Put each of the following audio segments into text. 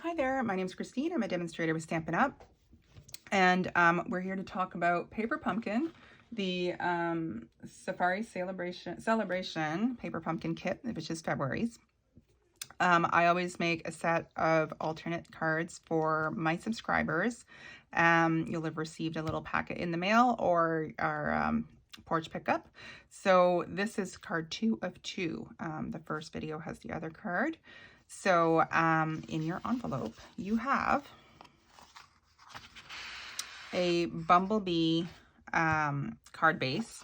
Hi there, my name is Christine. I'm a demonstrator with Stampin' Up! And we're here to talk about Paper Pumpkin, the Safari Celebration Paper Pumpkin Kit, which is February's. I always make a set of alternate cards for my subscribers. You'll have received a little packet in the mail or our porch pickup. So this is card 2 of 2. The first video has the other card. So in your envelope, you have a bumblebee card base.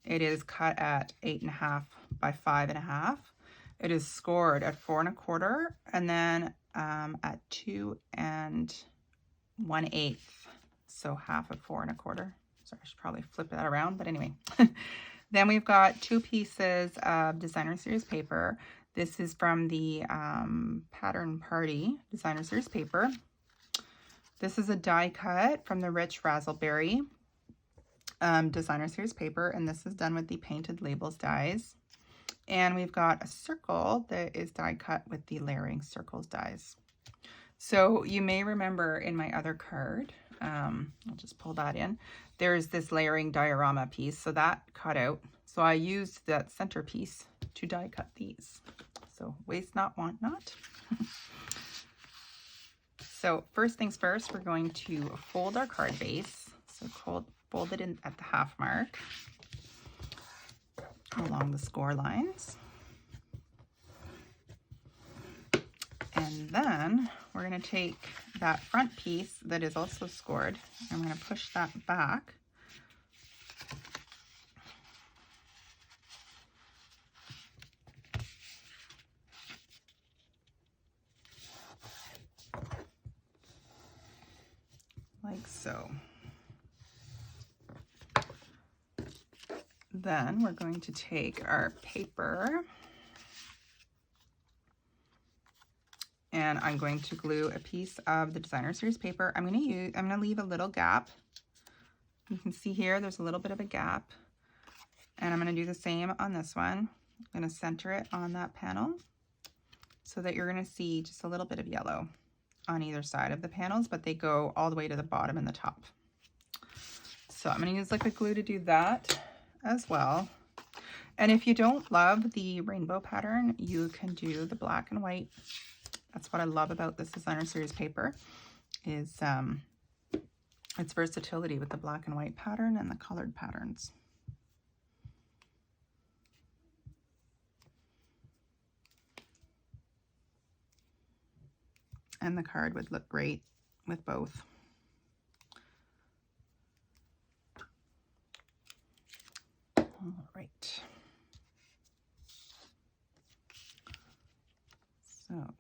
It is cut at 8.5 by 5.5. It is scored at 4 1/4 and then at 2 1/8. So half of 4 1/4. Sorry, I should probably flip that around, but anyway. Then we've got 2 pieces of designer series paper. This is from the Pattern Party designer series paper. This is a die cut from the Rich Razzleberry designer series paper, and this is done with the Painted Labels dies. And we've got a circle that is die cut with the Layering Circles dies. So you may remember in my other card, I'll just pull that in, there's this layering diorama piece, so that cut out. So I used that center piece to die cut these. So waste not, want not. So first things first, we're going to fold our card base. So fold it in at the half mark along the score lines. And then we're going to take that front piece that is also scored. I'm going to push that back. Like so. Then we're going to take our paper and I'm going to glue a piece of the designer series paper. I'm going to leave a little gap. You can see here there's a little bit of a gap, and I'm going to do the same on this one. I'm going to center it on that panel so that you're going to see just a little bit of yellow on either side of the panels, but they go all the way to the bottom and the top. So I'm going to use liquid glue to do that as well. And if you don't love the rainbow pattern, you can do the black and white. That's what I love about this designer series paper, is its versatility with the black and white pattern and the colored patterns. And the card would look great with both. All right. So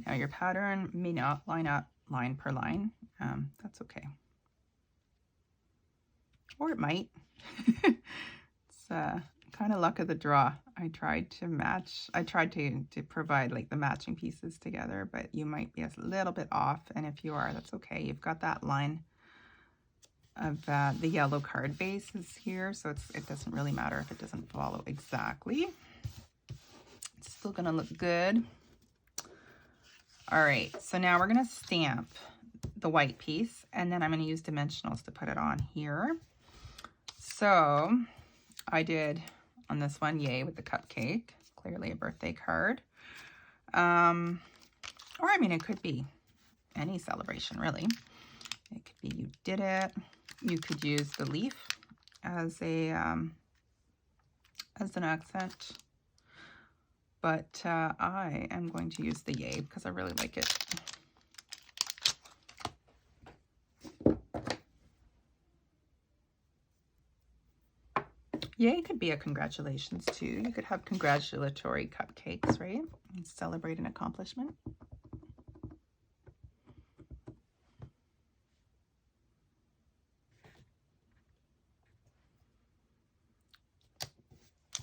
now your pattern may not line up line per line. That's okay. Or it might. It's kind of luck of the draw. I tried to provide like the matching pieces together, but you might be a little bit off, and if you are, that's okay. You've got that line of the yellow card base is here, so it doesn't really matter if it doesn't follow exactly. It's still gonna look good. All right, so now we're gonna stamp the white piece, and then I'm gonna use dimensionals to put it on here. So I did on this one, yay, with the cupcake, clearly a birthday card. Or I mean, it could be any celebration, really. It could be you did it. You could use the leaf as an accent. But I am going to use the yay because I really like it. Yay could be a congratulations too. You could have congratulatory cupcakes, right? And celebrate an accomplishment.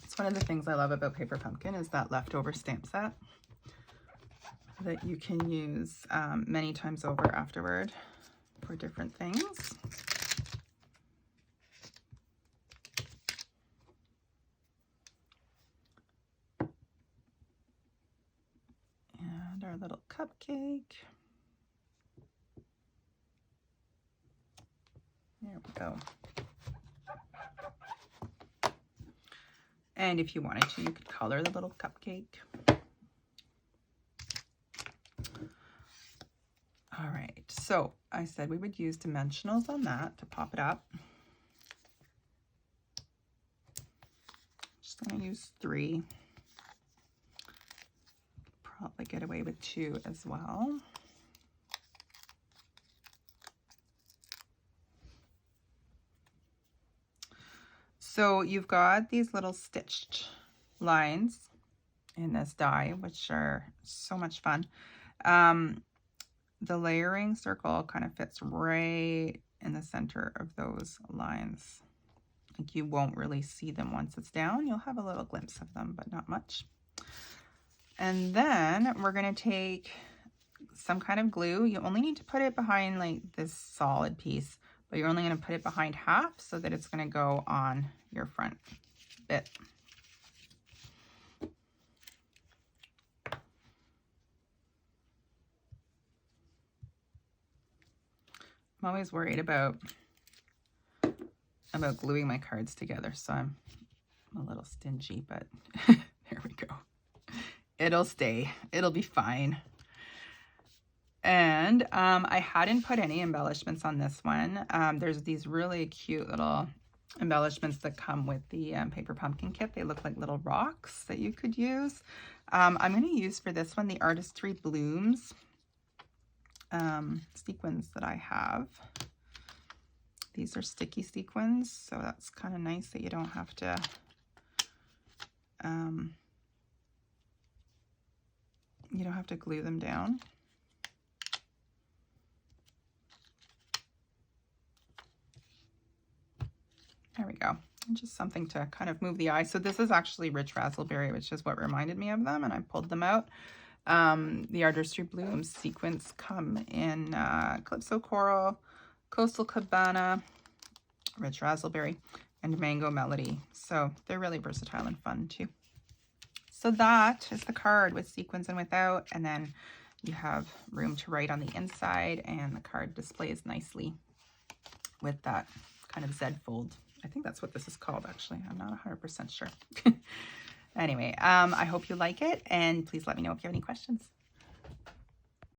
It's one of the things I love about Paper Pumpkin is that leftover stamp set that you can use many times over afterward for different things. cupcake. There we go. And if you wanted to, you could color the little cupcake. All right, so I said we would use dimensionals on that to pop it up. Just gonna use 3. Probably get away with 2 as well. So you've got these little stitched lines in this die, which are so much fun. The layering circle kind of fits right in the center of those lines. Like you won't really see them once it's down. You'll have a little glimpse of them, but not much. And then we're going to take some kind of glue. You only need to put it behind like this solid piece, but you're only going to put it behind half so that it's going to go on your front bit. I'm always worried about gluing my cards together, so I'm a little stingy, but there we go. It'll stay. It'll be fine. And I hadn't put any embellishments on this one. There's these really cute little embellishments that come with the paper pumpkin kit. They look like little rocks that you could use. I'm going to use for this one the Artistry Blooms sequins that I have. These are sticky sequins, so that's kind of nice that you don't have to glue them down. There we go. Just something to kind of move the eye. So this is actually Rich Razzleberry, which is what reminded me of them, and I pulled them out. The Artistry Blooms sequins come in Calypso Coral, Coastal Cabana, Rich Razzleberry, and Mango Melody. So they're really versatile and fun too. So that is the card with sequins and without, and then you have room to write on the inside, and the card displays nicely with that kind of Z fold. I think that's what this is called, actually. I'm not 100% sure. Anyway, I hope you like it, and please let me know if you have any questions.